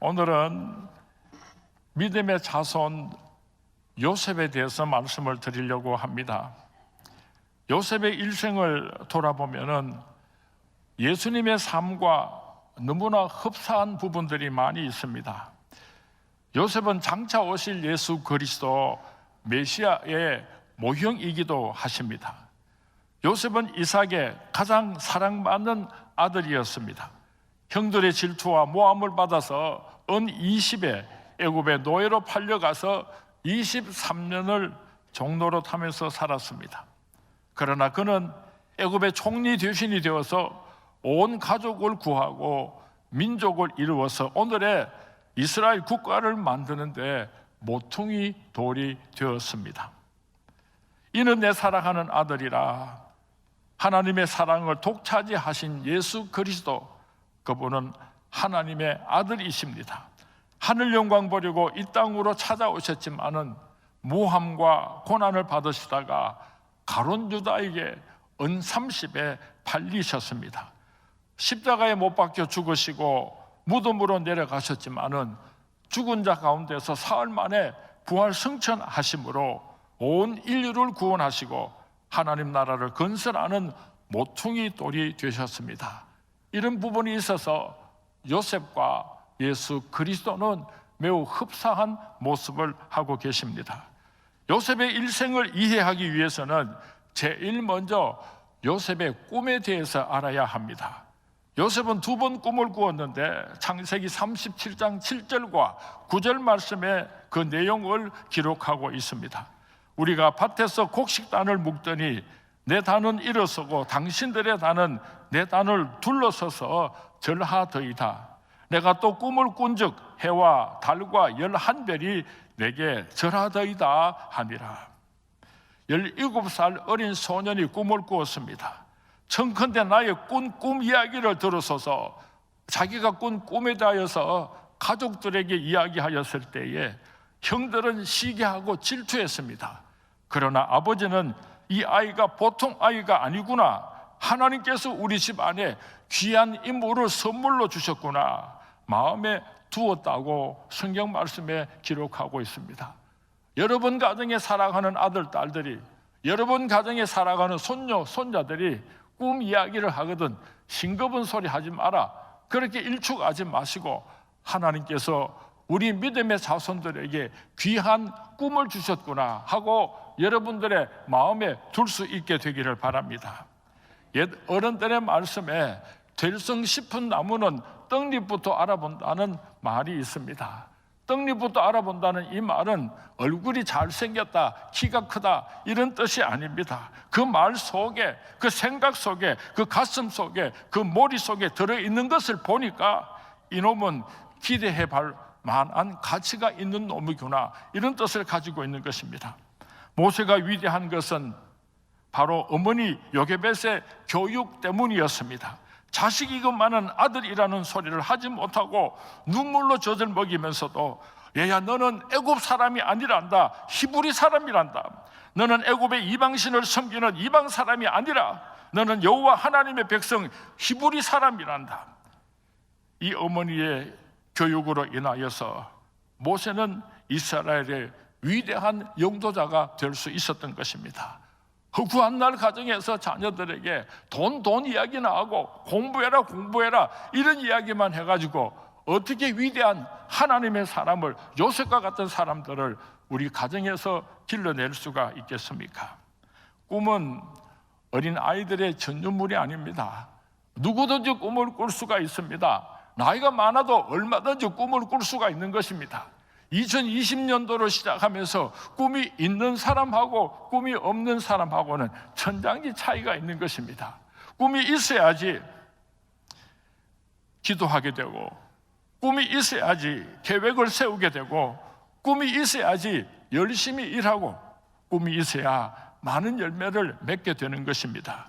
오늘은 믿음의 자손 요셉에 대해서 말씀을 드리려고 합니다. 요셉의 일생을 돌아보면은 예수님의 삶과 너무나 흡사한 부분들이 많이 있습니다. 요셉은 장차 오실 예수 그리스도 메시아의 모형이기도 하십니다. 요셉은 이삭의 가장 사랑받는 아들이었습니다. 형들의 질투와 모함을 받아서 은 20에 애굽의 노예로 팔려가서 23년을 종노릇하면서 살았습니다. 그러나 그는 애굽의 총리 대신이 되어서 온 가족을 구하고 민족을 이루어서 오늘의 이스라엘 국가를 만드는데 모퉁이 돌이 되었습니다. 이는 내 사랑하는 아들이라 하나님의 사랑을 독차지하신 예수 그리스도, 그분은 하나님의 아들이십니다. 하늘 영광 버리고 이 땅으로 찾아오셨지만은 모함과 고난을 받으시다가 가룟 유다에게 은 30에 팔리셨습니다. 십자가에 못 박혀 죽으시고 무덤으로 내려가셨지만은 죽은 자 가운데서 사흘 만에 부활 승천하심으로 온 인류를 구원하시고 하나님 나라를 건설하는 모퉁이 돌이 되셨습니다. 이런 부분이 있어서 요셉과 예수 그리스도는 매우 흡사한 모습을 하고 계십니다. 요셉의 일생을 이해하기 위해서는 제일 먼저 요셉의 꿈에 대해서 알아야 합니다. 요셉은 두 번 꿈을 꾸었는데 창세기 37장 7절과 9절 말씀에 그 내용을 기록하고 있습니다. 우리가 밭에서 곡식단을 묶더니 내 단은 일어서고 당신들의 단은 내 단을 둘러서서 절하더이다. 내가 또 꿈을 꾼즉 해와 달과 11별이 내게 절하더이다 하니라. 17살 어린 소년이 꿈을 꾸었습니다. 청컨대 나의 꾼 꿈 이야기를 들으소서. 자기가 꾼 꿈에 대하여서 가족들에게 이야기하였을 때에 형들은 시기하고 질투했습니다. 그러나 아버지는 이 아이가 보통 아이가 아니구나, 하나님께서 우리 집 안에 귀한 인물을 선물로 주셨구나 마음에 두었다고 성경 말씀에 기록하고 있습니다. 여러분 가정에 살아가는 아들, 딸들이, 여러분 가정에 살아가는 손녀, 손자들이 꿈 이야기를 하거든 싱겁은 소리 하지 마라. 그렇게 일축하지 마시고 하나님께서 우리 믿음의 자손들에게 귀한 꿈을 주셨구나 하고 여러분들의 마음에 둘 수 있게 되기를 바랍니다. 옛 어른들의 말씀에 될성 싶은 나무는 떡잎부터 알아본다는 말이 있습니다. 떡잎부터 알아본다는 이 말은 얼굴이 잘생겼다, 키가 크다 이런 뜻이 아닙니다. 그 말 속에, 그 생각 속에, 그 가슴 속에, 그 머리 속에 들어있는 것을 보니까 이놈은 기대해 볼 만한 가치가 있는 놈이구나, 이런 뜻을 가지고 있는 것입니다. 모세가 위대한 것은 바로 어머니 요게벳의 교육 때문이었습니다. 자식이 그만한 아들이라는 소리를 하지 못하고 눈물로 젖을 먹이면서도 얘야 너는 애굽 사람이 아니란다, 히브리 사람이란다. 너는 애굽의 이방신을 섬기는 이방 사람이 아니라 너는 여호와 하나님의 백성 히브리 사람이란다. 이 어머니의 교육으로 인하여서 모세는 이스라엘의 위대한 영도자가 될 수 있었던 것입니다. 흑후한 날 가정에서 자녀들에게 돈 이야기나 하고 공부해라 이런 이야기만 해가지고 어떻게 위대한 하나님의 사람을, 요셉과 같은 사람들을 우리 가정에서 길러낼 수가 있겠습니까? 꿈은 어린 아이들의 전유물이 아닙니다. 누구든지 꿈을 꿀 수가 있습니다. 나이가 많아도 얼마든지 꿈을 꿀 수가 있는 것입니다. 2020년도를 시작하면서 꿈이 있는 사람하고 꿈이 없는 사람하고는 천장지 차이가 있는 것입니다. 꿈이 있어야지 기도하게 되고, 꿈이 있어야지 계획을 세우게 되고, 꿈이 있어야지 열심히 일하고, 꿈이 있어야 많은 열매를 맺게 되는 것입니다.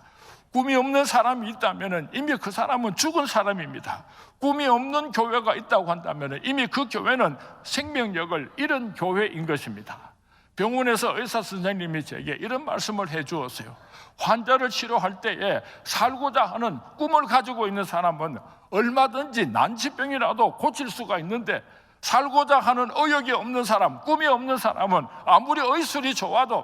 꿈이 없는 사람이 있다면 이미 그 사람은 죽은 사람입니다. 꿈이 없는 교회가 있다고 한다면 이미 그 교회는 생명력을 잃은 교회인 것입니다. 병원에서 의사 선생님이 제게 이런 말씀을 해 주었어요. 환자를 치료할 때에 살고자 하는 꿈을 가지고 있는 사람은 얼마든지 난치병이라도 고칠 수가 있는데, 살고자 하는 의욕이 없는 사람, 꿈이 없는 사람은 아무리 의술이 좋아도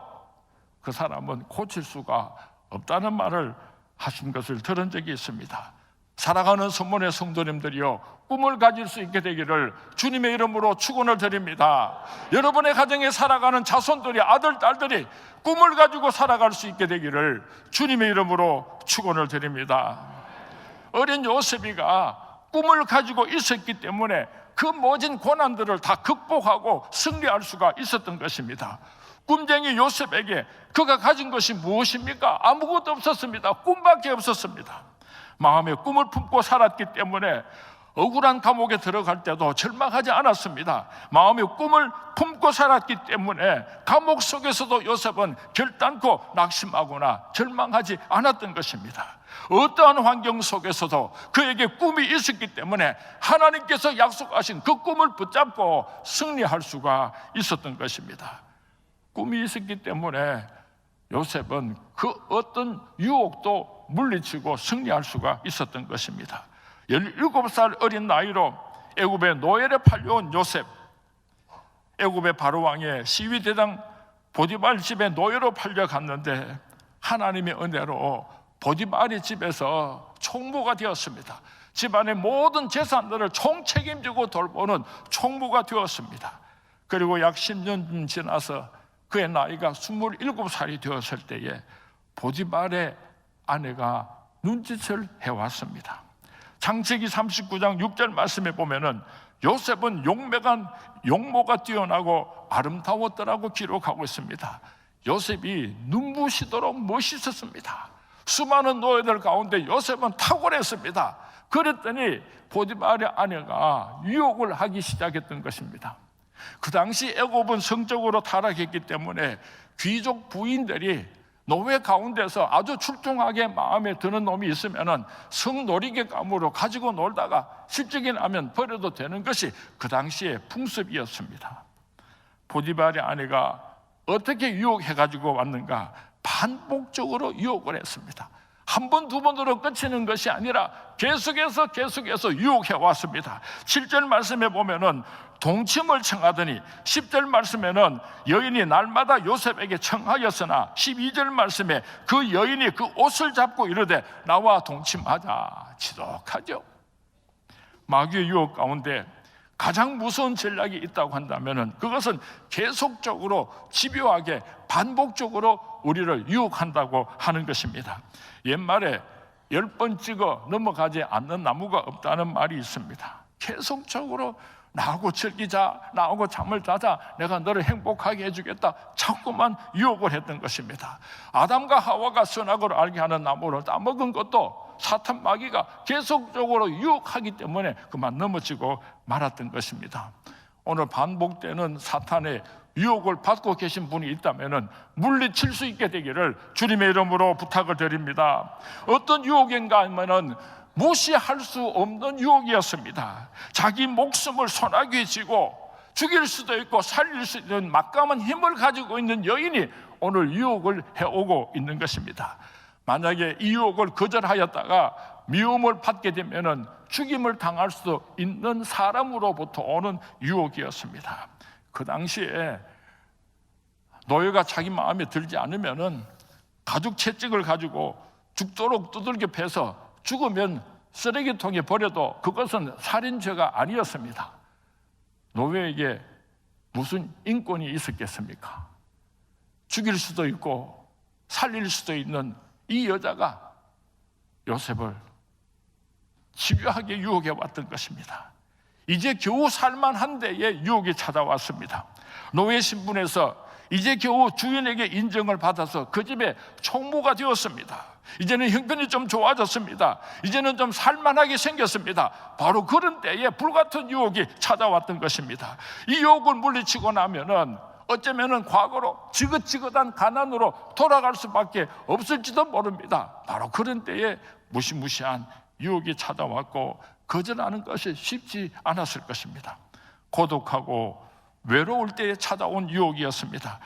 그 사람은 고칠 수가 없다는 말을 하신 것을 들은 적이 있습니다. 사랑하는 선문의 성도님들이요, 꿈을 가질 수 있게 되기를 주님의 이름으로 축원을 드립니다. 여러분의 가정에 살아가는 자손들이, 아들, 딸들이 꿈을 가지고 살아갈 수 있게 되기를 주님의 이름으로 축원을 드립니다. 어린 요셉이가 꿈을 가지고 있었기 때문에 그 모진 고난들을 다 극복하고 승리할 수가 있었던 것입니다. 꿈쟁이 요셉에게 그가 가진 것이 무엇입니까? 아무것도 없었습니다. 꿈밖에 없었습니다. 마음에 꿈을 품고 살았기 때문에 억울한 감옥에 들어갈 때도 절망하지 않았습니다. 마음에 꿈을 품고 살았기 때문에 감옥 속에서도 요셉은 결단코 낙심하거나 절망하지 않았던 것입니다. 어떠한 환경 속에서도 그에게 꿈이 있었기 때문에 하나님께서 약속하신 그 꿈을 붙잡고 승리할 수가 있었던 것입니다. 꿈이 있었기 때문에 요셉은 그 어떤 유혹도 물리치고 승리할 수가 있었던 것입니다. 17살 어린 나이로 애굽의 노예에 팔려온 요셉, 애굽의 바로왕의 시위대장 보디발 집에 노예로 팔려갔는데 하나님의 은혜로 보디발의 집에서 총무가 되었습니다. 집안의 모든 재산들을 총책임지고 돌보는 총무가 되었습니다. 그리고 약 10년 지나서 그의 나이가 27살이 되었을 때에 보디발의 아내가 눈짓을 해왔습니다. 창세기 39장 6절 말씀에 보면은 요셉은 용모가 뛰어나고 아름다웠더라고 기록하고 있습니다. 요셉이 눈부시도록 멋있었습니다. 수많은 노예들 가운데 요셉은 탁월했습니다. 그랬더니 보디발의 아내가 유혹을 하기 시작했던 것입니다. 그 당시 애굽은 성적으로 타락했기 때문에 귀족 부인들이 노예 가운데서 아주 출중하게 마음에 드는 놈이 있으면 성놀이개감으로 가지고 놀다가 실적이 나면 버려도 되는 것이 그 당시의 풍습이었습니다. 보디발의 아내가 어떻게 유혹해가지고 왔는가? 반복적으로 유혹을 했습니다. 한 번, 두 번으로 끝이는 것이 아니라 계속해서 유혹해 왔습니다. 7절 말씀에 보면은 동침을 청하더니, 10절 말씀에는 여인이 날마다 요셉에게 청하였으나 12절 말씀에 그 여인이 그 옷을 잡고 이르되 나와 동침하자. 지독하죠. 마귀의 유혹 가운데 가장 무서운 전략이 있다고 한다면 그것은 계속적으로 집요하게 반복적으로 우리를 유혹한다고 하는 것입니다. 옛말에 10번 찍어 넘어가지 않는 나무가 없다는 말이 있습니다. 계속적으로 나하고 즐기자, 나하고 잠을 자자, 내가 너를 행복하게 해주겠다, 자꾸만 유혹을 했던 것입니다. 아담과 하와가 선악을 알게 하는 나무를 따먹은 것도 사탄 마귀가 계속적으로 유혹하기 때문에 그만 넘어지고 말았던 것입니다. 오늘 반복되는 사탄의 유혹을 받고 계신 분이 있다면 물리칠 수 있게 되기를 주님의 이름으로 부탁을 드립니다. 어떤 유혹인가 하면은 무시할 수 없는 유혹이었습니다. 자기 목숨을 소나기에 쥐고 죽일 수도 있고 살릴 수 있는 막강한 힘을 가지고 있는 여인이 오늘 유혹을 해오고 있는 것입니다. 만약에 이 유혹을 거절하였다가 미움을 받게 되면 죽임을 당할 수 있는 사람으로부터 오는 유혹이었습니다. 그 당시에 노예가 자기 마음에 들지 않으면 가죽 채찍을 가지고 죽도록 두들겨 패서 죽으면 쓰레기통에 버려도 그것은 살인죄가 아니었습니다. 노예에게 무슨 인권이 있었겠습니까? 죽일 수도 있고 살릴 수도 있는 이 여자가 요셉을 집요하게 유혹해 왔던 것입니다. 이제 겨우 살만한 데에 유혹이 찾아왔습니다. 노예 신분에서 이제 겨우 주인에게 인정을 받아서 그 집에 총무가 되었습니다. 이제는 형편이 좀 좋아졌습니다. 이제는 좀 살만하게 생겼습니다. 바로 그런 때에 불같은 유혹이 찾아왔던 것입니다. 이 유혹을 물리치고 나면은 어쩌면은 과거로 지긋지긋한 가난으로 돌아갈 수밖에 없을지도 모릅니다. 바로 그런 때에 무시무시한 유혹이 찾아왔고 거절하는 것이 쉽지 않았을 것입니다. 고독하고 외로울 때에 찾아온 유혹이었습니다.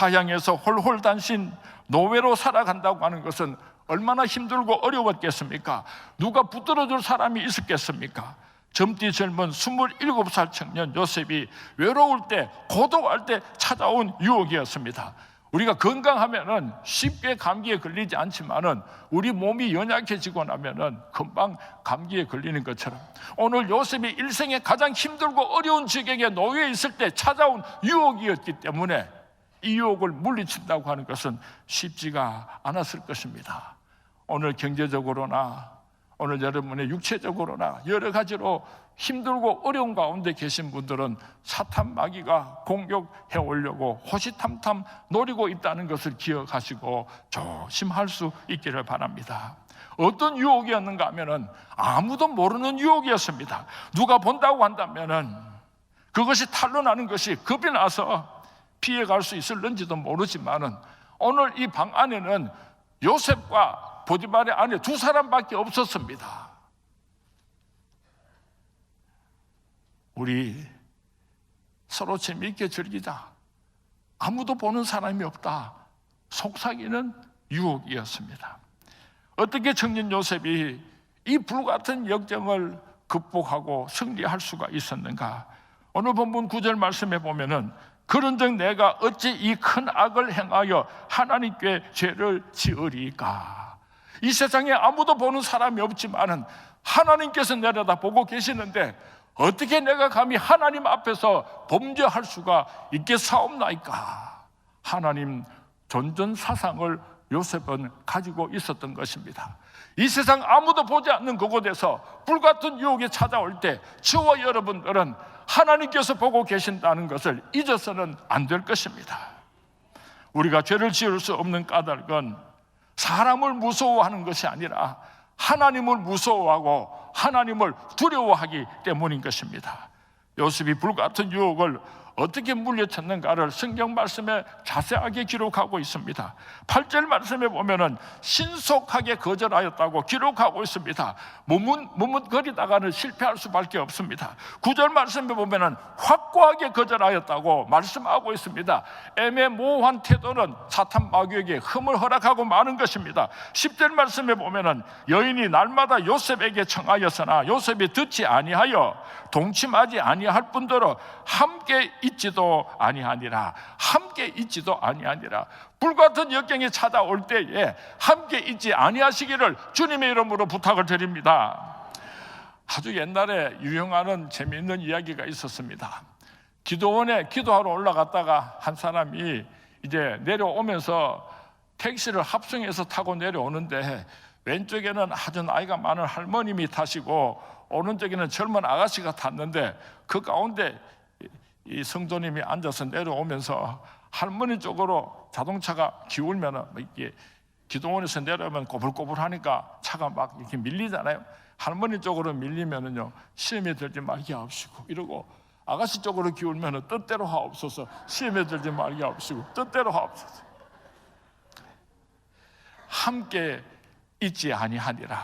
타향에서 홀홀단신 노예로 살아간다고 하는 것은 얼마나 힘들고 어려웠겠습니까? 누가 붙들어줄 사람이 있었겠습니까? 젊디 젊은 27살 청년 요셉이 외로울 때, 고독할 때 찾아온 유혹이었습니다. 우리가 건강하면은 쉽게 감기에 걸리지 않지만은 우리 몸이 연약해지고 나면은 금방 감기에 걸리는 것처럼 오늘 요셉이 일생에 가장 힘들고 어려운 지경에 놓여 있을 때 찾아온 유혹이었기 때문에 이 유혹을 물리친다고 하는 것은 쉽지가 않았을 것입니다. 오늘 경제적으로나 오늘 여러분의 육체적으로나 여러 가지로 힘들고 어려운 가운데 계신 분들은 사탄 마귀가 공격해 오려고 호시탐탐 노리고 있다는 것을 기억하시고 조심할 수 있기를 바랍니다. 어떤 유혹이었는가 하면은 아무도 모르는 유혹이었습니다. 누가 본다고 한다면은 그것이 탄로나는 것이 겁이 나서 피해갈 수 있을는지도 모르지만은 오늘 이 방 안에는 요셉과 보디발의 아내 두 사람밖에 없었습니다. 우리 서로 재미있게 즐기자. 아무도 보는 사람이 없다. 속삭이는 유혹이었습니다. 어떻게 청년 요셉이 이 불같은 역정을 극복하고 승리할 수가 있었는가? 오늘 본문 9절 말씀에 보면은 그런즉 내가 어찌 이 큰 악을 행하여 하나님께 죄를 지으리까? 이 세상에 아무도 보는 사람이 없지만은 하나님께서 내려다보고 계시는데 어떻게 내가 감히 하나님 앞에서 범죄할 수가 있겠사옵나이까? 하나님 전전사상을 요셉은 가지고 있었던 것입니다. 이 세상 아무도 보지 않는 그곳에서 불같은 유혹이 찾아올 때 저와 여러분들은 하나님께서 보고 계신다는 것을 잊어서는 안 될 것입니다. 우리가 죄를 지을 수 없는 까닭은 사람을 무서워하는 것이 아니라 하나님을 무서워하고 하나님을 두려워하기 때문인 것입니다. 요셉이 불같은 유혹을 어떻게 물리쳤는가를 성경 말씀에 자세하게 기록하고 있습니다. 8절 말씀에 보면은 신속하게 거절하였다고 기록하고 있습니다. 머뭇거리다가는 실패할 수밖에 없습니다. 9절 말씀에 보면은 확고하게 거절하였다고 말씀하고 있습니다. 애매모호한 태도는 사탄 마귀에게 흠을 허락하고 마는 것입니다. 10절 말씀에 보면은 여인이 날마다 요셉에게 청하였으나 요셉이 듣지 아니하여 동침하지 아니할 뿐더러 함께 있지도 아니하니라. 함께 있지도 아니하니라. 불같은 역경이 찾아올 때에 함께 있지 아니하시기를 주님의 이름으로 부탁을 드립니다. 아주 옛날에 유행하는 재미있는 이야기가 있었습니다. 기도원에 기도하러 올라갔다가 한 사람이 이제 내려오면서 택시를 합승해서 타고 내려오는데 왼쪽에는 아주 나이가 많은 할머님이 타시고 오른쪽에는 젊은 아가씨가 탔는데 그 가운데 이 성도님이 앉아서 내려오면서 할머니 쪽으로 자동차가 기울면 이게 기도원에서 내려오면 꼬불꼬불하니까 차가 막 이렇게 밀리잖아요. 할머니 쪽으로 밀리면은요 시험에 들지 말게 하옵시고 이러고 아가씨 쪽으로 기울면은 뜻대로 하옵소서. 시험에 들지 말게 하옵시고 뜻대로 하옵소서. 함께 있지 아니하니라.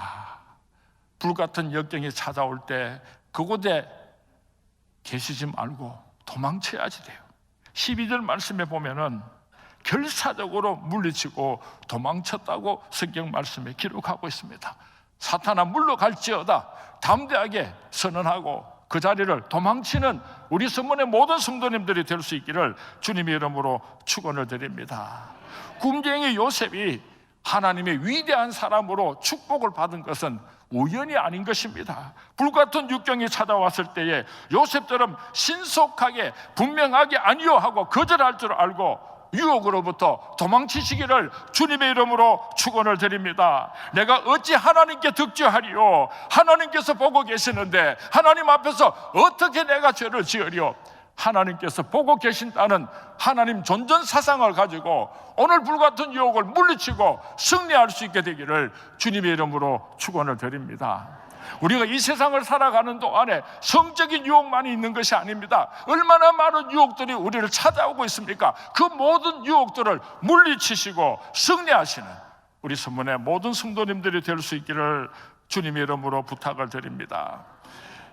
불같은 역경이 찾아올 때 그곳에 계시지 말고 도망쳐야지 돼요. 12절 말씀에 보면은 결사적으로 물리치고 도망쳤다고 성경 말씀에 기록하고 있습니다. 사탄아 물러갈지어다 담대하게 선언하고 그 자리를 도망치는 우리 성문의 모든 성도님들이 될 수 있기를 주님의 이름으로 축원을 드립니다. 꿈쟁이 요셉이 하나님의 위대한 사람으로 축복을 받은 것은 우연이 아닌 것입니다. 불같은 육경이 찾아왔을 때에 요셉처럼 신속하게 분명하게 아니요 하고 거절할 줄 알고 유혹으로부터 도망치시기를 주님의 이름으로 축원을 드립니다. 내가 어찌 하나님께 득죄하리요? 하나님께서 보고 계시는데 하나님 앞에서 어떻게 내가 죄를 지으리요? 하나님께서 보고 계신다는 하나님 존전사상을 가지고 오늘 불같은 유혹을 물리치고 승리할 수 있게 되기를 주님의 이름으로 축원을 드립니다. 우리가 이 세상을 살아가는 동안에 성적인 유혹만이 있는 것이 아닙니다. 얼마나 많은 유혹들이 우리를 찾아오고 있습니까? 그 모든 유혹들을 물리치시고 승리하시는 우리 성문의 모든 성도님들이 될 수 있기를 주님의 이름으로 부탁을 드립니다.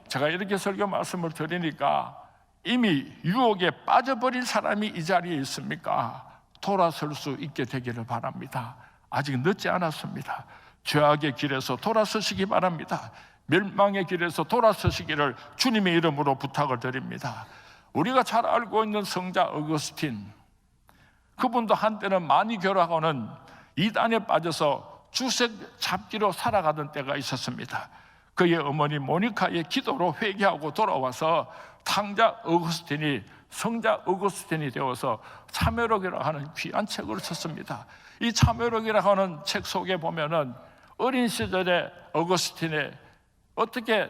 제가 이렇게 설교 말씀을 드리니까 이미 유혹에 빠져버린 사람이 이 자리에 있습니까? 돌아설 수 있게 되기를 바랍니다. 아직 늦지 않았습니다. 죄악의 길에서 돌아서시기 바랍니다. 멸망의 길에서 돌아서시기를 주님의 이름으로 부탁을 드립니다. 우리가 잘 알고 있는 성자 어거스틴, 그분도 한때는 많이 결하고는 이단에 빠져서 주색 잡기로 살아가던 때가 있었습니다. 그의 어머니 모니카의 기도로 회개하고 돌아와서 성자 어거스틴이 되어서 참회록이라고 하는 귀한 책을 썼습니다. 이 참회록이라고 하는 책 속에 보면은 어린 시절에 어거스틴의 어떻게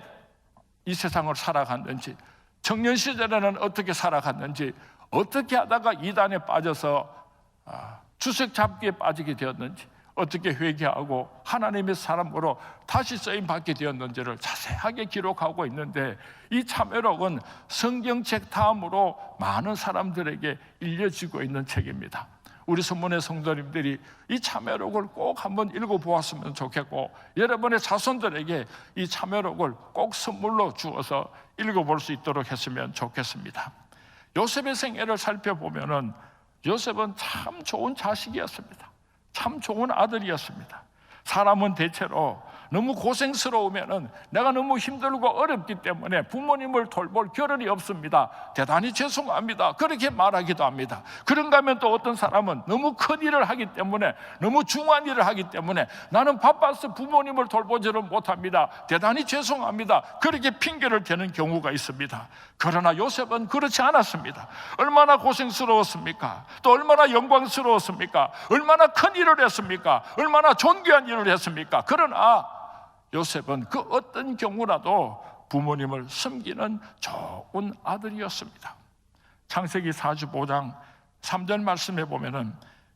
이 세상을 살아갔는지, 청년 시절에는 어떻게 살아갔는지, 어떻게 하다가 이단에 빠져서 주색 잡기에 빠지게 되었는지, 어떻게 회개하고 하나님의 사람으로 다시 쓰임받게 되었는지를 자세하게 기록하고 있는데, 이 참회록은 성경책 다음으로 많은 사람들에게 읽혀지고 있는 책입니다. 우리 선문의 성도님들이 이 참회록을 꼭 한번 읽어보았으면 좋겠고, 여러분의 자손들에게 이 참회록을 꼭 선물로 주어서 읽어볼 수 있도록 했으면 좋겠습니다. 요셉의 생애를 살펴보면은 요셉은 참 좋은 자식이었습니다. 참 좋은 아들이었습니다. 사람은 대체로 너무 고생스러우면은 내가 너무 힘들고 어렵기 때문에 부모님을 돌볼 겨를이 없습니다. 대단히 죄송합니다. 그렇게 말하기도 합니다. 그런가 하면 또 어떤 사람은 너무 큰 일을 하기 때문에, 너무 중요한 일을 하기 때문에 나는 바빠서 부모님을 돌보지를 못합니다. 대단히 죄송합니다. 그렇게 핑계를 대는 경우가 있습니다. 그러나 요셉은 그렇지 않았습니다. 얼마나 고생스러웠습니까? 또 얼마나 영광스러웠습니까? 얼마나 큰 일을 했습니까? 얼마나 존귀한 일을 했습니까? 그러나 요셉은 그 어떤 경우라도 부모님을 섬기는 좋은 아들이었습니다. 창세기 45장 3절 말씀에 보면은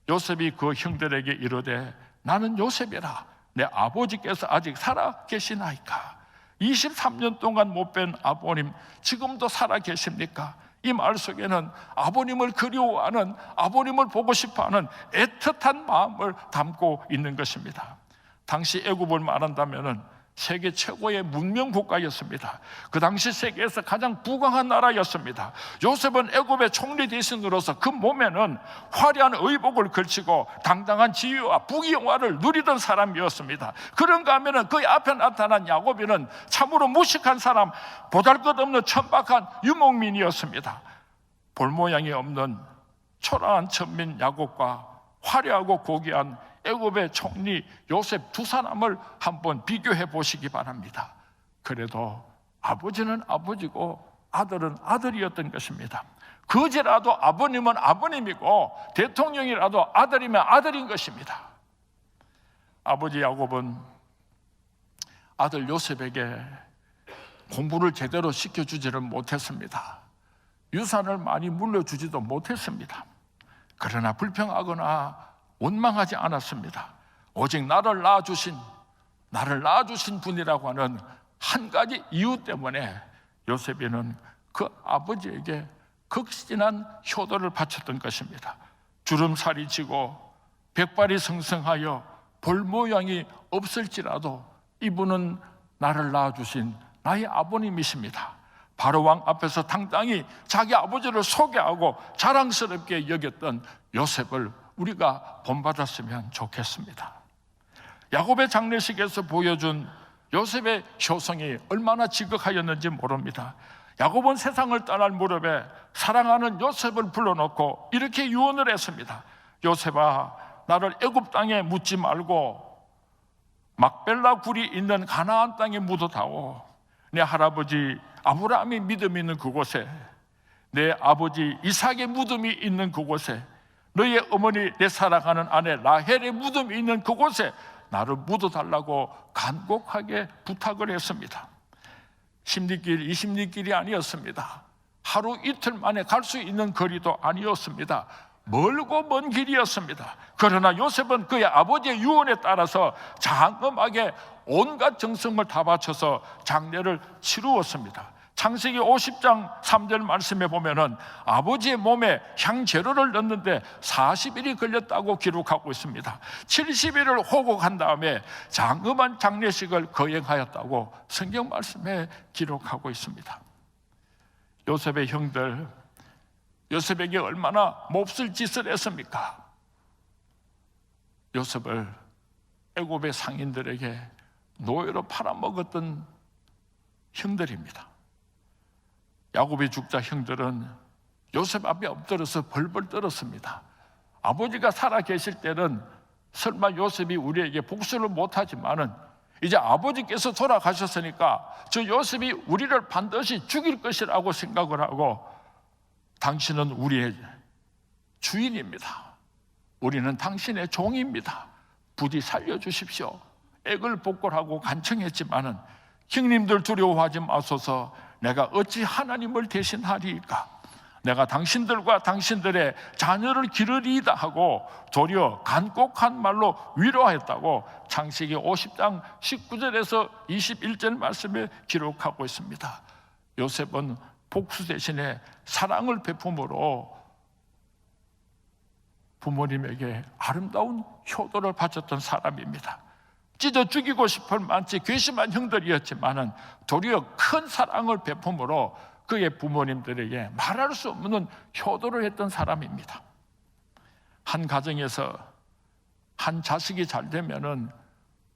요셉이 그 형들에게 이르되 나는 요셉이라 내 아버지께서 아직 살아 계시나이까? 23년 동안 못 뵌 아버님 지금도 살아 계십니까? 이 말 속에는 아버님을 그리워하는, 아버님을 보고 싶어하는 애틋한 마음을 담고 있는 것입니다. 당시 애굽을 말한다면은 세계 최고의 문명 국가였습니다. 그 당시 세계에서 가장 부강한 나라였습니다. 요셉은 애굽의 총리 대신으로서 그 몸에는 화려한 의복을 걸치고 당당한 지위와 부귀영화를 누리던 사람이었습니다. 그런가 하면은 그 앞에 나타난 야곱이는 참으로 무식한 사람, 보잘것없는 천박한 유목민이었습니다. 볼 모양이 없는 초라한 천민 야곱과 화려하고 고귀한 애굽의 총리 요셉 두 사람을 한번 비교해 보시기 바랍니다. 그래도 아버지는 아버지고 아들은 아들이었던 것입니다. 거지라도 아버님은 아버님이고 대통령이라도 아들이면 아들인 것입니다. 아버지 야곱은 아들 요셉에게 공부를 제대로 시켜주지를 못했습니다. 유산을 많이 물려주지도 못했습니다. 그러나 불평하거나 원망하지 않았습니다. 오직 나를 낳아주신 분이라고 하는 한 가지 이유 때문에 요셉이는 그 아버지에게 극진한 효도를 바쳤던 것입니다. 주름살이 지고 백발이 성성하여 볼 모양이 없을지라도 이분은 나를 낳아주신 나의 아버님이십니다. 바로왕 앞에서 당당히 자기 아버지를 소개하고 자랑스럽게 여겼던 요셉을 우리가 본받았으면 좋겠습니다. 야곱의 장례식에서 보여준 요셉의 효성이 얼마나 지극하였는지 모릅니다. 야곱은 세상을 떠날 무렵에 사랑하는 요셉을 불러놓고 이렇게 유언을 했습니다. 요셉아, 나를 애굽 땅에 묻지 말고 막벨라 굴이 있는 가나안 땅에 묻어다오. 내 할아버지 아브라함이 믿음이 있는 그곳에, 내 아버지 이삭의 무덤이 있는 그곳에, 너의 어머니 내 사랑하는 아내 라헬의 무덤이 있는 그곳에 나를 묻어달라고 간곡하게 부탁을 했습니다. 10리길, 20리길이 아니었습니다. 하루 이틀 만에 갈 수 있는 거리도 아니었습니다. 멀고 먼 길이었습니다. 그러나 요셉은 그의 아버지의 유언에 따라서 장엄하게 온갖 정성을 다 바쳐서 장례를 치루었습니다. 창세기 50장 3절 말씀에 보면은 아버지의 몸에 향재료를 넣는데 40일이 걸렸다고 기록하고 있습니다. 70일을 호곡한 다음에 장엄한 장례식을 거행하였다고 성경 말씀에 기록하고 있습니다. 요셉의 형들, 요셉에게 얼마나 몹쓸 짓을 했습니까? 요셉을 애굽의 상인들에게 노예로 팔아먹었던 형들입니다. 야곱이 죽자 형들은 요셉 앞에 엎드려서 벌벌 떨었습니다. 아버지가 살아 계실 때는 설마 요셉이 우리에게 복수를 못하지만은 이제 아버지께서 돌아가셨으니까 저 요셉이 우리를 반드시 죽일 것이라고 생각을 하고, 당신은 우리의 주인입니다. 우리는 당신의 종입니다. 부디 살려주십시오. 액을 복골하고 간청했지만은 형님들 두려워하지 마소서. 내가 어찌 하나님을 대신하리이까? 내가 당신들과 당신들의 자녀를 기르리이다 하고 도리어 간곡한 말로 위로하였다고 창세기 50장 19절에서 21절 말씀에 기록하고 있습니다. 요셉은 복수 대신에 사랑을 베품으로 부모님에게 아름다운 효도를 바쳤던 사람입니다. 찢어 죽이고 싶을 만치 괘씸한 형들이었지만은 도리어 큰 사랑을 베품으로 그의 부모님들에게 말할 수 없는 효도를 했던 사람입니다. 한 가정에서 한 자식이 잘 되면은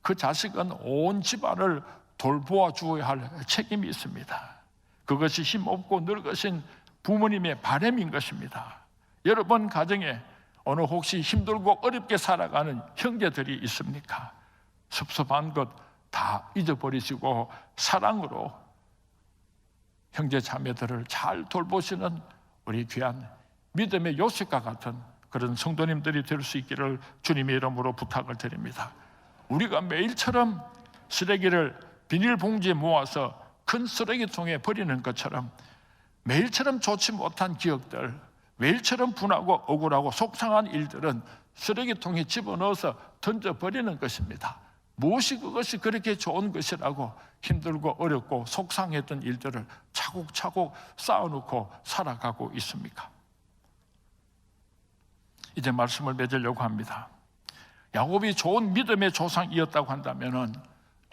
그 자식은 온 집안을 돌보아 주어야 할 책임이 있습니다. 그것이 힘없고 늙으신 부모님의 바람인 것입니다. 여러분 가정에 어느 혹시 힘들고 어렵게 살아가는 형제들이 있습니까? 섭섭한 것 다 잊어버리시고 사랑으로 형제 자매들을 잘 돌보시는 우리 귀한 믿음의 요셉과 같은 그런 성도님들이 될 수 있기를 주님의 이름으로 부탁을 드립니다. 우리가 매일처럼 쓰레기를 비닐봉지에 모아서 큰 쓰레기통에 버리는 것처럼 매일처럼 좋지 못한 기억들, 매일처럼 분하고 억울하고 속상한 일들은 쓰레기통에 집어넣어서 던져버리는 것입니다. 무엇이 그것이 그렇게 좋은 것이라고 힘들고 어렵고 속상했던 일들을 차곡차곡 쌓아놓고 살아가고 있습니까? 이제 말씀을 맺으려고 합니다. 야곱이 좋은 믿음의 조상이었다고 한다면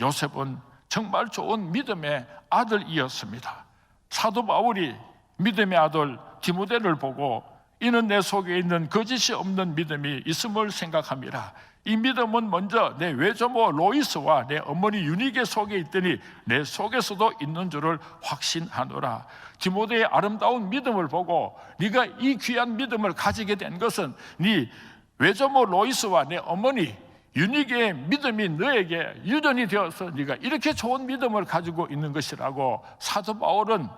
요셉은 정말 좋은 믿음의 아들이었습니다. 사도 바울이 믿음의 아들 디모데를 보고 이는 내 속에 있는 거짓이 없는 믿음이 있음을 생각함이라. 이 믿음은 먼저 내 외조모 로이스와 내 어머니 유니게 속에 있더니 내 속에서도 있는 줄을 확신하노라. 디모데의 아름다운 믿음을 보고 네가 이 귀한 믿음을 가지게 된 것은 네 외조모 로이스와 내 어머니 유니게의 믿음이 너에게 유전이 되어서 네가 이렇게 좋은 믿음을 가지고 있는 것이라고 사도 바울은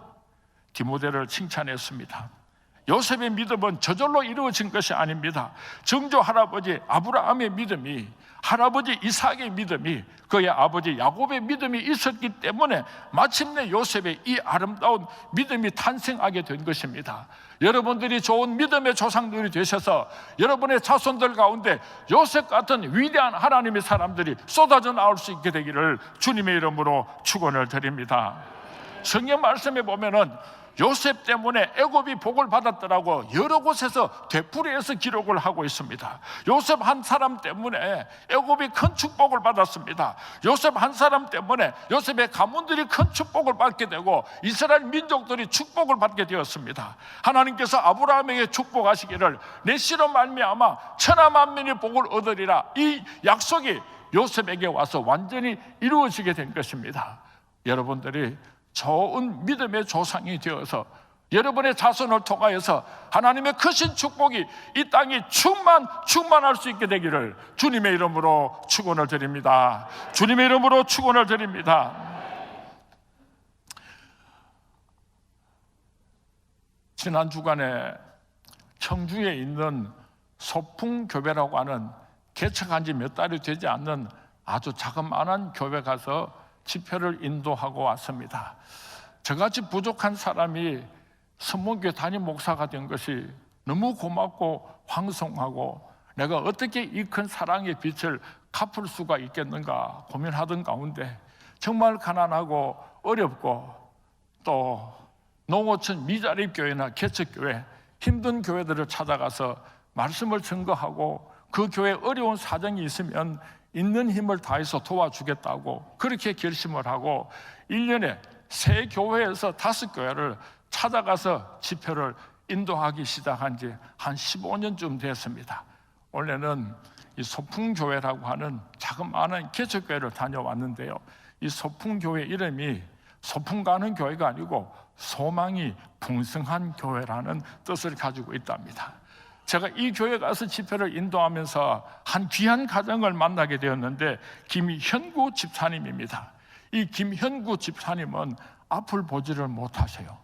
디모데를 칭찬했습니다. 요셉의 믿음은 저절로 이루어진 것이 아닙니다. 정조 할아버지 아브라함의 믿음이, 할아버지 이삭의 믿음이, 그의 아버지 야곱의 믿음이 있었기 때문에 마침내 요셉의 이 아름다운 믿음이 탄생하게 된 것입니다. 여러분들이 좋은 믿음의 조상들이 되셔서 여러분의 자손들 가운데 요셉 같은 위대한 하나님의 사람들이 쏟아져 나올 수 있게 되기를 주님의 이름으로 축원을 드립니다. 성경 말씀에 보면은 요셉 때문에 애굽이 복을 받았더라고 여러 곳에서 되풀이해서 기록을 하고 있습니다. 요셉 한 사람 때문에 애굽이 큰 축복을 받았습니다. 요셉 한 사람 때문에 요셉의 가문들이 큰 축복을 받게 되고 이스라엘 민족들이 축복을 받게 되었습니다. 하나님께서 아브라함에게 축복하시기를 내 씨로 말미암아 천하 만민이 복을 얻으리라, 이 약속이 요셉에게 와서 완전히 이루어지게 된 것입니다. 여러분들이 좋은 믿음의 조상이 되어서 여러분의 자손을 통하여서 하나님의 크신 축복이 이 땅이 충만할 수 있게 되기를 주님의 이름으로 축원을 드립니다. 주님의 이름으로 축원을 드립니다. 지난 주간에 청주에 있는 소풍교회라고 하는 개척한 지 몇 달이 되지 않는 아주 자그마한 교회 가서 집회를 인도하고 왔습니다. 저같이 부족한 사람이 선문교회 담임 목사가 된 것이 너무 고맙고 황송하고 내가 어떻게 이 큰 사랑의 빛을 갚을 수가 있겠는가 고민하던 가운데 정말 가난하고 어렵고 또 농어촌 미자립교회나 개척교회 힘든 교회들을 찾아가서 말씀을 증거하고 그 교회에 어려운 사정이 있으면 있는 힘을 다해서 도와주겠다고 그렇게 결심을 하고 1년에 3교회에서 5교회를 찾아가서 집회를 인도하기 시작한 지 한 15년쯤 됐습니다. 원래는 이 소풍교회라고 하는 자그마한 개척교회를 다녀왔는데요. 이 소풍교회 이름이 소풍 가는 교회가 아니고 소망이 풍성한 교회라는 뜻을 가지고 있답니다. 제가 이 교회 가서 집회를 인도하면서 한 귀한 가정을 만나게 되었는데 김현구 집사님입니다. 이 김현구 집사님은 앞을 보지를 못하세요.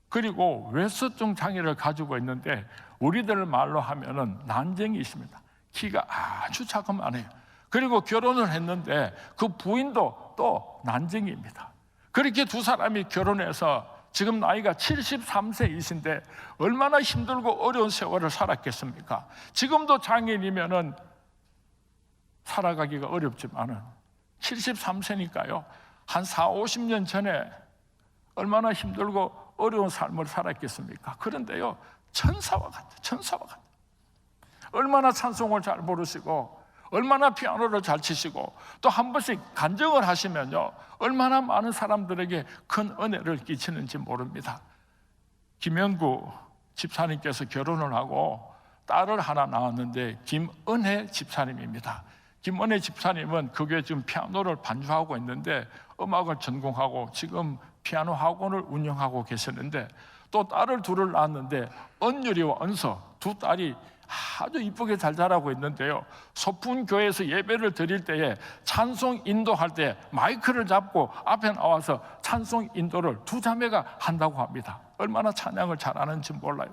그리고 외소증 장애를 가지고 있는데 우리들 말로 하면은 난쟁이십니다. 키가 아주 자그마해요. 그리고 결혼을 했는데 그 부인도 또 난쟁이입니다. 그렇게 두 사람이 결혼해서 지금 나이가 73세이신데 얼마나 힘들고 어려운 세월을 살았겠습니까? 지금도 장애인이면은 살아가기가 어렵지만은 73세니까요. 한 4, 50년 전에 얼마나 힘들고 어려운 삶을 살았겠습니까? 그런데요, 천사와 같아요. 천사와 같아요. 얼마나 찬송을 잘 부르시고 얼마나 피아노를 잘 치시고 또 한 번씩 간증을 하시면요, 얼마나 많은 사람들에게 큰 은혜를 끼치는지 모릅니다. 김현구 집사님께서 결혼을 하고 딸을 하나 낳았는데 김은혜 집사님입니다. 김은혜 집사님은 그 교회 지금 피아노를 반주하고 있는데 음악을 전공하고 지금 피아노 학원을 운영하고 계시는데 또 딸을 둘을 낳았는데 은유리와 은서 두 딸이 아주 이쁘게 잘 자라고 있는데요. 소풍교회에서 예배를 드릴 때에 찬송 인도할 때 마이크를 잡고 앞에 나와서 찬송 인도를 두 자매가 한다고 합니다. 얼마나 찬양을 잘하는지 몰라요.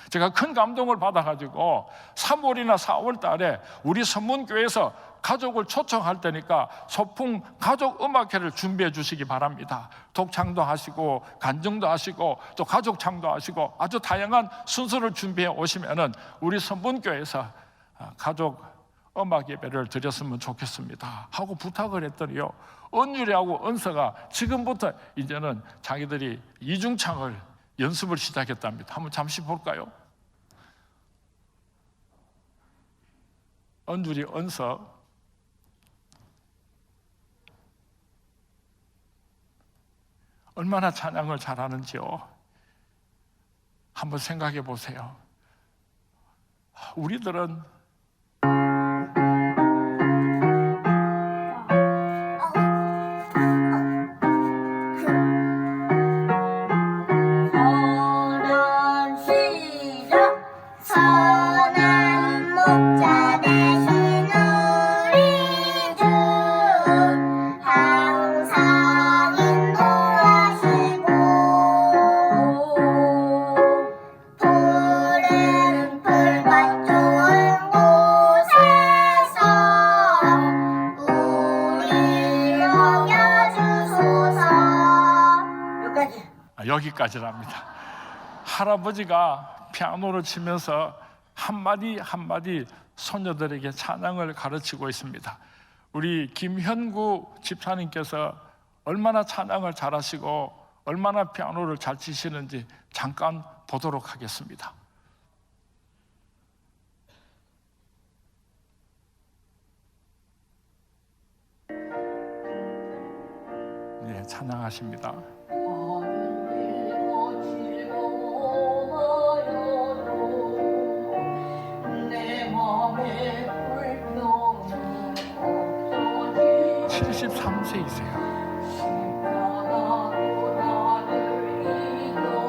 제가 큰 감동을 받아가지고 3월이나 4월 달에 우리 선문교회에서 가족을 초청할 때니까 소풍 가족 음악회를 준비해 주시기 바랍니다. 독창도 하시고 간증도 하시고 또 가족창도 하시고 아주 다양한 순서를 준비해 오시면은 우리 선문교회에서 가족 음악 예배를 드렸으면 좋겠습니다 하고 부탁을 했더니요, 은유리하고 은서가 지금부터 이제는 자기들이 이중창을 연습을 시작했답니다. 한번 잠시 볼까요? 은유리, 은서 얼마나 찬양을 잘하는지요. 한번 생각해 보세요. 우리들은 여기까지랍니다. 할아버지가 피아노를 치면서 한마디 한마디 소녀들에게 찬양을 가르치고 있습니다. 우리 김현구 집사님께서 얼마나 찬양을 잘하시고 얼마나 피아노를 잘 치시는지 잠깐 보도록 하겠습니다. 네, 찬양하십니다.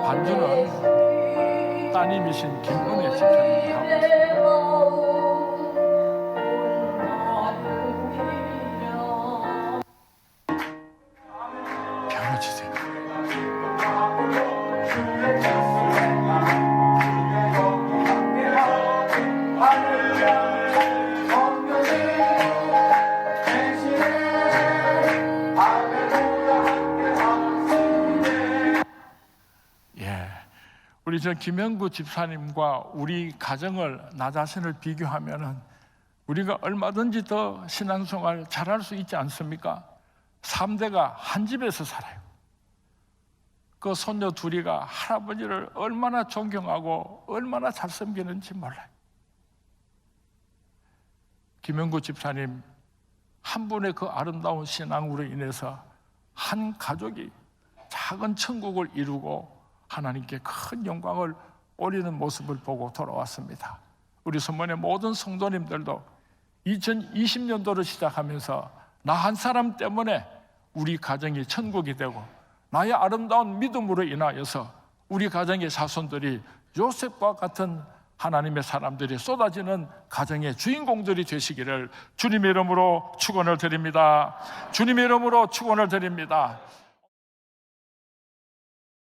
반주는 따님이신 김은혜 집사님이 하고 있습니다. 피아노 치세요. 우리 저 김현구 집사님과 우리 가정을 나 자신을 비교하면은 우리가 얼마든지 더 신앙생활 잘할 수 있지 않습니까? 3대가 한 집에서 살아요. 그 손녀 둘이가 할아버지를 얼마나 존경하고 얼마나 잘 섬기는지 몰라요. 김현구 집사님 한 분의 그 아름다운 신앙으로 인해서 한 가족이 작은 천국을 이루고 하나님께 큰 영광을 올리는 모습을 보고 돌아왔습니다. 우리 선문의 모든 성도님들도 2020년도를 시작하면서 나 한 사람 때문에 우리 가정이 천국이 되고 나의 아름다운 믿음으로 인하여서 우리 가정의 자손들이 요셉과 같은 하나님의 사람들이 쏟아지는 가정의 주인공들이 되시기를 주님의 이름으로 축원을 드립니다. 주님의 이름으로 축원을 드립니다.